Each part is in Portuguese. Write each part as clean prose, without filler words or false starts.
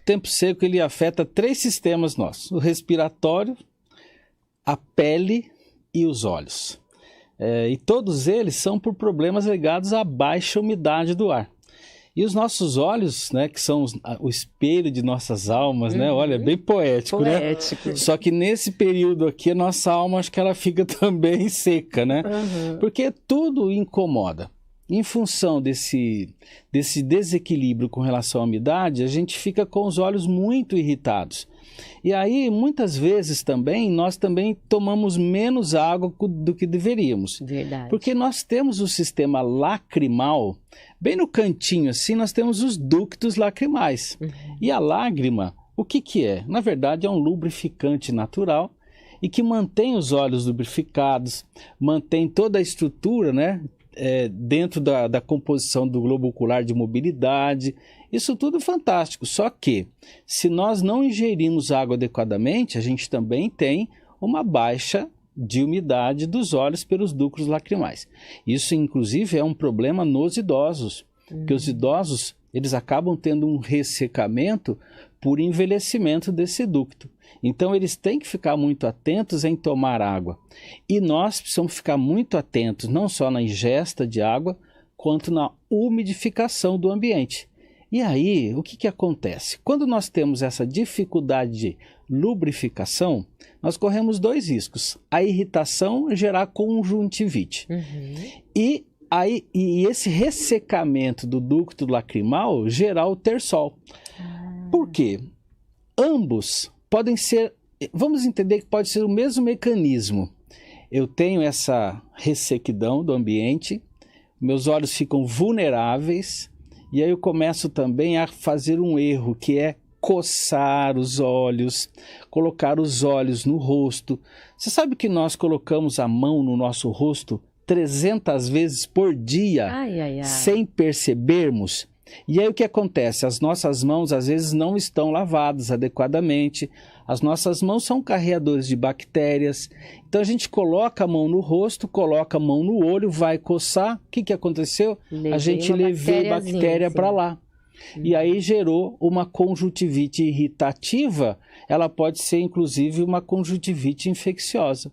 tempo seco ele afeta 3 sistemas nossos: o respiratório, a pele e os olhos. E todos eles são por problemas ligados à baixa umidade do ar. E os nossos olhos, né, que são o espelho de nossas almas, né? Olha, é bem poético, né? Só que nesse período aqui, a nossa alma, acho que ela fica também seca, né? Porque tudo incomoda. Em função desse desequilíbrio com relação à umidade, a gente fica com os olhos muito irritados. E aí, muitas vezes também, nós também tomamos menos água do que deveríamos. Verdade. Porque nós temos o sistema lacrimal, bem no cantinho assim, nós temos os ductos lacrimais. E a lágrima, o que que é? Na verdade, é um lubrificante natural e que mantém os olhos lubrificados, mantém toda a estrutura, né? Dentro da composição do globo ocular de mobilidade, isso tudo é fantástico. Só que, se nós não ingerirmos água adequadamente, a gente também tem uma baixa de umidade dos olhos pelos ductos lacrimais. Isso, inclusive, é um problema nos idosos, porque os idosos eles acabam tendo um ressecamento por envelhecimento desse ducto. Então, eles têm que ficar muito atentos em tomar água. E nós precisamos ficar muito atentos, não só na ingesta de água, quanto na umidificação do ambiente. E aí, o que acontece? Quando nós temos essa dificuldade de lubrificação, nós corremos 2 riscos. A irritação gerar conjuntivite. E esse ressecamento do ducto lacrimal gerar o terçol. Por quê? Ambos podem ser, vamos entender que pode ser o mesmo mecanismo. Eu tenho essa ressequidão do ambiente, meus olhos ficam vulneráveis, e aí eu começo também a fazer um erro, que é coçar os olhos, colocar os olhos no rosto. Você sabe que nós colocamos a mão no nosso rosto 300 vezes por dia, sem percebermos? E aí o que acontece? As nossas mãos às vezes não estão lavadas adequadamente, as nossas mãos são carreadores de bactérias, então a gente coloca a mão no rosto, coloca a mão no olho, vai coçar, o que aconteceu? A gente levou bactéria para lá. E aí gerou uma conjuntivite irritativa, ela pode ser inclusive uma conjuntivite infecciosa.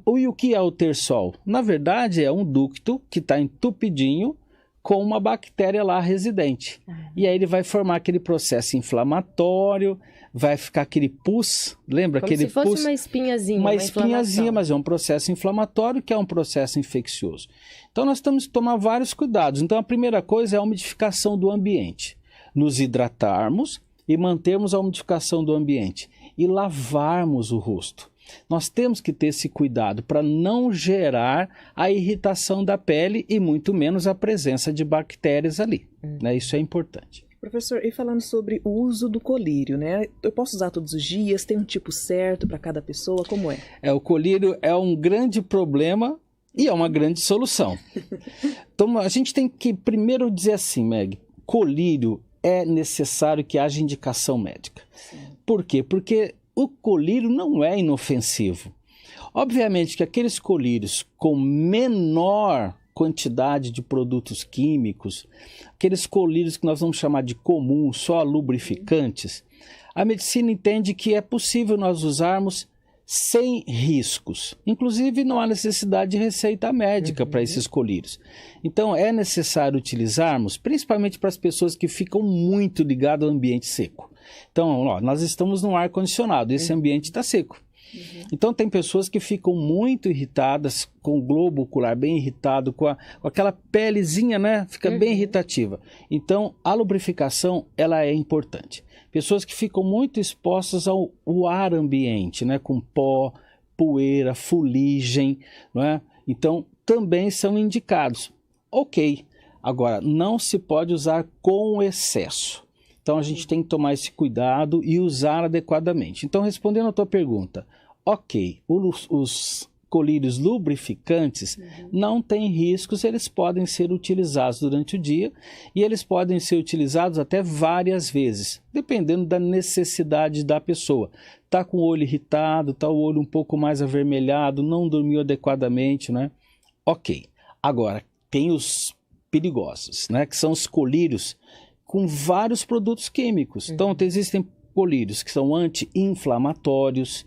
E o que é o terçol? Na verdade é um ducto que está entupidinho, com uma bactéria lá residente. E aí ele vai formar aquele processo inflamatório, vai ficar aquele pus, lembra? Como aquele se fosse pus, uma espinhazinha, uma espinhazinha, mas é um processo inflamatório que é um processo infeccioso. Então nós temos que tomar vários cuidados. Então a primeira coisa é a umidificação do ambiente. Nos hidratarmos e mantermos a umidificação do ambiente. E lavarmos o rosto. Nós temos que ter esse cuidado para não gerar a irritação da pele e muito menos a presença de bactérias ali. Né? Isso é importante. Professor, e falando sobre o uso do colírio, né? Eu posso usar todos os dias? Tem um tipo certo para cada pessoa? Como é? O colírio é um grande problema e é uma grande solução. Então a gente tem que primeiro dizer assim, Meg, colírio é necessário que haja indicação médica. Por quê? Porque o colírio não é inofensivo. Obviamente que aqueles colírios com menor quantidade de produtos químicos, aqueles colírios que nós vamos chamar de comum, só lubrificantes, a medicina entende que é possível nós usarmos sem riscos. Inclusive não há necessidade de receita médica para esses colírios. Então é necessário utilizarmos, principalmente para as pessoas que ficam muito ligadas ao ambiente seco. Então, nós estamos num ar-condicionado, esse ambiente está seco. Então, tem pessoas que ficam muito irritadas, com o globo ocular bem irritado, com aquela pelezinha, né? Fica bem irritativa. Então, a lubrificação, ela é importante. Pessoas que ficam muito expostas ao ar ambiente, né? Com pó, poeira, fuligem, não é? Então, também são indicados. Ok, agora, não se pode usar com excesso. Então, a gente tem que tomar esse cuidado e usar adequadamente. Então, respondendo a tua pergunta, ok, os colírios lubrificantes não têm riscos, eles podem ser utilizados durante o dia e eles podem ser utilizados até várias vezes, dependendo da necessidade da pessoa. Está com o olho irritado, está o olho um pouco mais avermelhado, não dormiu adequadamente, né? Ok. Agora, tem os perigosos, né? Que são os colírios com vários produtos químicos. Então, existem colírios que são anti-inflamatórios,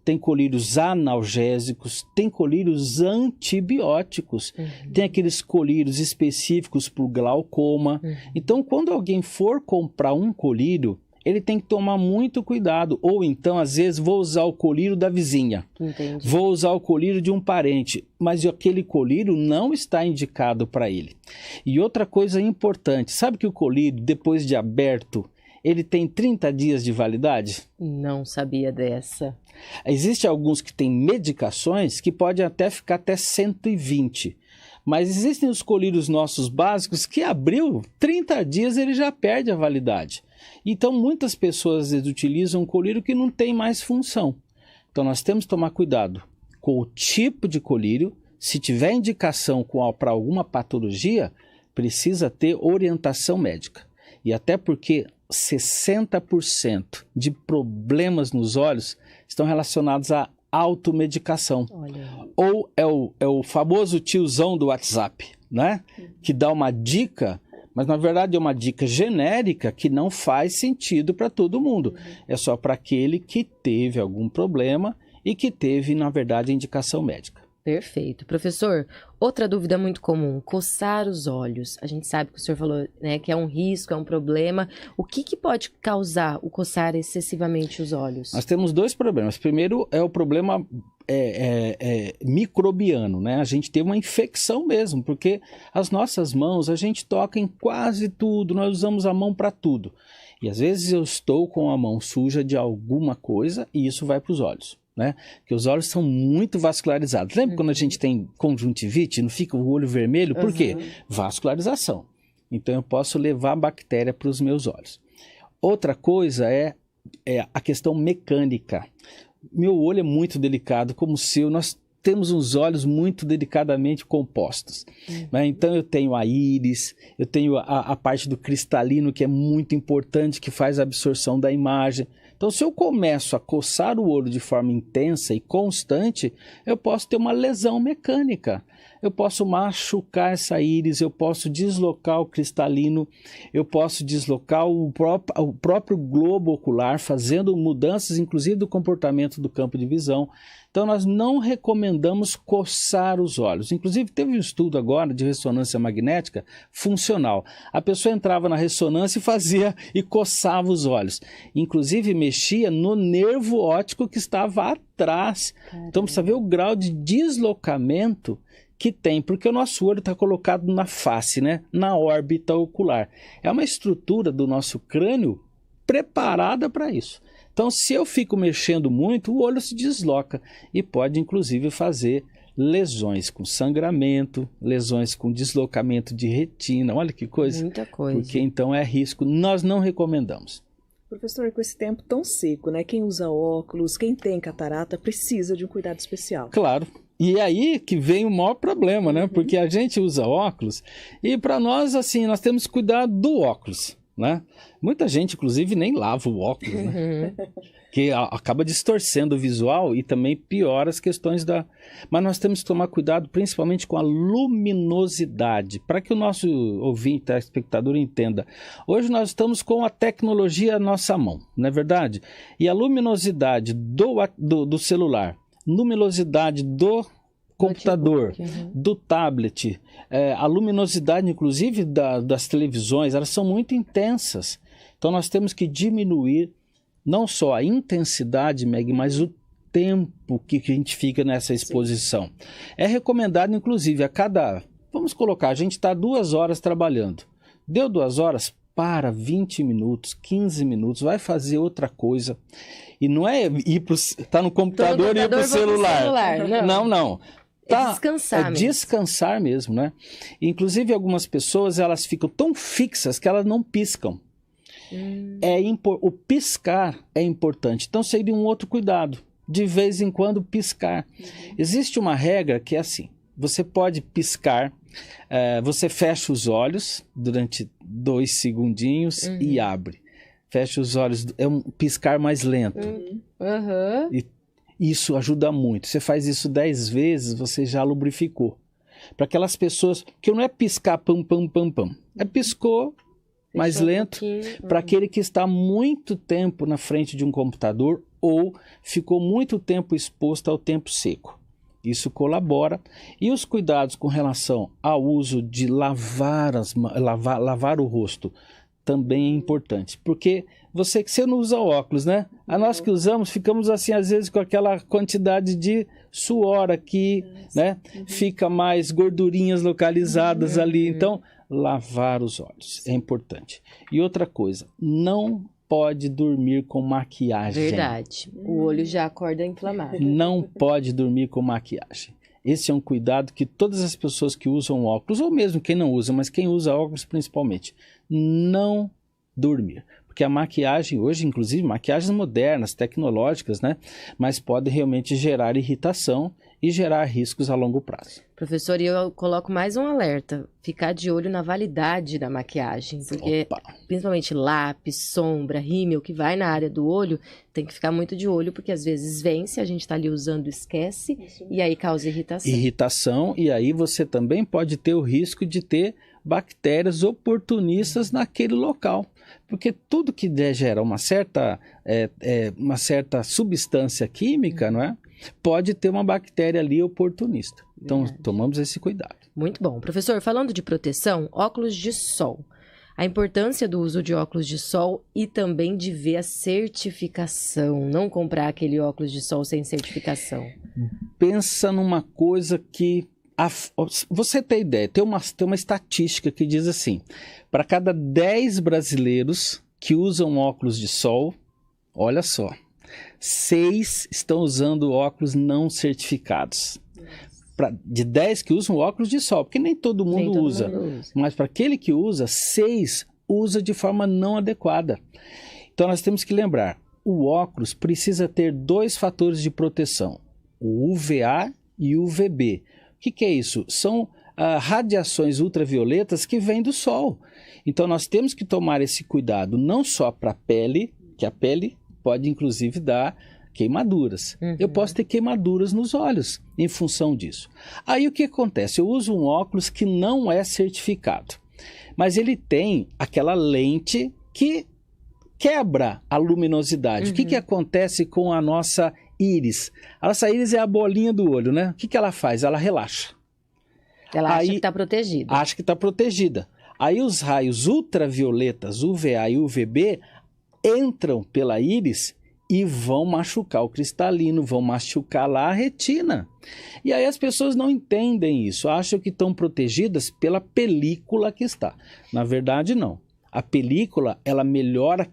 tem colírios analgésicos, tem colírios antibióticos, tem aqueles colírios específicos para o glaucoma. Então, quando alguém for comprar um colírio, ele tem que tomar muito cuidado. Ou então, às vezes, vou usar o colírio da vizinha. Entendi. Vou usar o colírio de um parente. Mas aquele colírio não está indicado para ele. E outra coisa importante, sabe que o colírio, depois de aberto, ele tem 30 dias de validade? Não sabia dessa. Existem alguns que têm medicações que podem até ficar até 120. Mas existem os colírios nossos básicos que abriu 30 dias ele já perde a validade. Então muitas pessoas às vezes utilizam um colírio que não tem mais função. Então nós temos que tomar cuidado com o tipo de colírio. Se tiver indicação para alguma patologia, precisa ter orientação médica. E até porque 60% de problemas nos olhos estão relacionados à automedicação. Olha. Ou é o famoso tiozão do WhatsApp, né? Que dá uma dica, mas na verdade é uma dica genérica que não faz sentido para todo mundo. É só para aquele que teve algum problema e que teve, na verdade, a indicação médica. Perfeito. Professor, outra dúvida muito comum, coçar os olhos. A gente sabe que o senhor falou, né, que é um risco, é um problema. O que pode causar o coçar excessivamente os olhos? Nós temos dois problemas. Primeiro é o problema microbiano, né? A gente tem uma infecção mesmo, porque as nossas mãos, a gente toca em quase tudo, nós usamos a mão para tudo. E às vezes eu estou com a mão suja de alguma coisa e isso vai para os olhos. Né? Porque os olhos são muito vascularizados. Lembra quando a gente tem conjuntivite, não fica o olho vermelho? Por quê? Vascularização. Então eu posso levar a bactéria para os meus olhos. Outra coisa é a questão mecânica. Meu olho é muito delicado, como o seu. Nós temos uns olhos muito delicadamente compostos. Né? Então eu tenho a íris, eu tenho a parte do cristalino, que é muito importante, que faz a absorção da imagem. Então, se eu começo a coçar o olho de forma intensa e constante, eu posso ter uma lesão mecânica. Eu posso machucar essa íris, eu posso deslocar o cristalino, eu posso deslocar o próprio globo ocular, fazendo mudanças, inclusive, do comportamento do campo de visão. Então, nós não recomendamos coçar os olhos. Inclusive, teve um estudo agora de ressonância magnética funcional. A pessoa entrava na ressonância e coçava os olhos. Inclusive, mexia no nervo óptico que estava atrás. Caramba. Então, precisa ver o grau de deslocamento que tem, porque o nosso olho está colocado na face, né? Na órbita ocular. É uma estrutura do nosso crânio preparada para isso. Então, se eu fico mexendo muito, o olho se desloca e pode, inclusive, fazer lesões com sangramento, lesões com deslocamento de retina. Olha que coisa. Muita coisa. Porque, então, é risco. Nós não recomendamos. Professor, com esse tempo tão seco, né? Quem usa óculos, quem tem catarata, precisa de um cuidado especial. Claro. E aí que vem o maior problema, né? Porque a gente usa óculos e para nós, assim, nós temos que cuidar do óculos, né? Muita gente, inclusive, nem lava o óculos, né? Que acaba distorcendo o visual e também piora as questões da... Mas nós temos que tomar cuidado principalmente com a luminosidade, para que o nosso ouvinte, telespectador, entenda. Hoje nós estamos com a tecnologia à nossa mão, não é verdade? E a luminosidade do celular, luminosidade do computador, do tablet, a luminosidade, inclusive, das televisões, elas são muito intensas. Então, nós temos que diminuir não só a intensidade, Meg, mas o tempo que a gente fica nessa exposição. Sim. É recomendado, inclusive, vamos colocar, a gente está 2 horas trabalhando. Deu 2 horas? Para 20 minutos, 15 minutos, vai fazer outra coisa. E não é tá no computador e ir para o celular. Não. É descansar mesmo. Descansar mesmo, né? Inclusive, algumas pessoas, elas ficam tão fixas que elas não piscam. O piscar é importante. Então, seria um outro cuidado. De vez em quando, piscar. Existe uma regra que é assim. Você pode piscar, você fecha os olhos durante 2 segundinhos e abre. Fecha os olhos, é um piscar mais lento. E isso ajuda muito. Você faz isso 10 vezes, você já lubrificou. Para aquelas pessoas que não é piscar pam, pam, pam, pam. É piscou, mais lento, para aquele que está muito tempo na frente de um computador ou ficou muito tempo exposto ao tempo seco. Isso colabora. E os cuidados com relação ao uso de lavar o rosto também é importante, porque você não usa óculos, né? A nós que usamos, ficamos assim, às vezes, com aquela quantidade de suor aqui, né? Fica mais gordurinhas localizadas ali. Então, lavar os olhos é importante. E outra coisa, não pode dormir com maquiagem. Verdade. O olho já acorda inflamado. Não pode dormir com maquiagem. Esse é um cuidado que todas as pessoas que usam óculos, ou mesmo quem não usa, mas quem usa óculos principalmente, não dormir. Porque a maquiagem hoje, inclusive maquiagens modernas, tecnológicas, né? Mas pode realmente gerar irritação e gerar riscos a longo prazo. Professor, e eu coloco mais um alerta, ficar de olho na validade da maquiagem, porque principalmente lápis, sombra, rímel, que vai na área do olho, tem que ficar muito de olho, porque às vezes vence, a gente está ali usando, esquece, e aí causa irritação. Irritação, e aí você também pode ter o risco de ter bactérias oportunistas naquele local, porque tudo que gera uma certa substância química, não é? Pode ter uma bactéria ali oportunista. Então, tomamos esse cuidado. Muito bom. Professor, falando de proteção, óculos de sol. A importância do uso de óculos de sol e também de ver a certificação. Não comprar aquele óculos de sol sem certificação. Pensa numa coisa que... Você tem ideia, tem uma estatística que diz assim, para cada 10 brasileiros que usam óculos de sol, olha só, 6 estão usando óculos não certificados. De 10 que usam óculos de sol, porque nem todo mundo usa. Mas para aquele que usa, 6 usa de forma não adequada. Então nós temos que lembrar, o óculos precisa ter 2 fatores de proteção, o UVA e o UVB. O que é isso? São radiações ultravioletas que vêm do sol. Então nós temos que tomar esse cuidado não só para a pele, que a pele pode inclusive dar queimaduras. Eu posso ter queimaduras nos olhos em função disso. Aí o que acontece? Eu uso um óculos que não é certificado, mas ele tem aquela lente que quebra a luminosidade. O que acontece com a nossa íris? A nossa íris é a bolinha do olho, né? O que ela faz? Ela relaxa. Ela acha que está protegida. Acha que está protegida. Aí os raios ultravioletas, UVA e UVB, entram pela íris e vão machucar o cristalino, vão machucar lá a retina. E aí as pessoas não entendem isso, acham que estão protegidas pela película que está. Na verdade, não. A película, ela melhora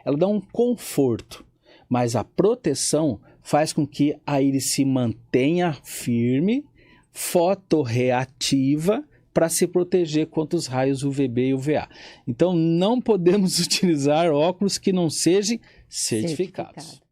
ela dá um conforto, mas a proteção faz com que a íris se mantenha firme, fotorreativa, para se proteger contra os raios UVB e UVA. Então, não podemos utilizar óculos que não sejam certificados.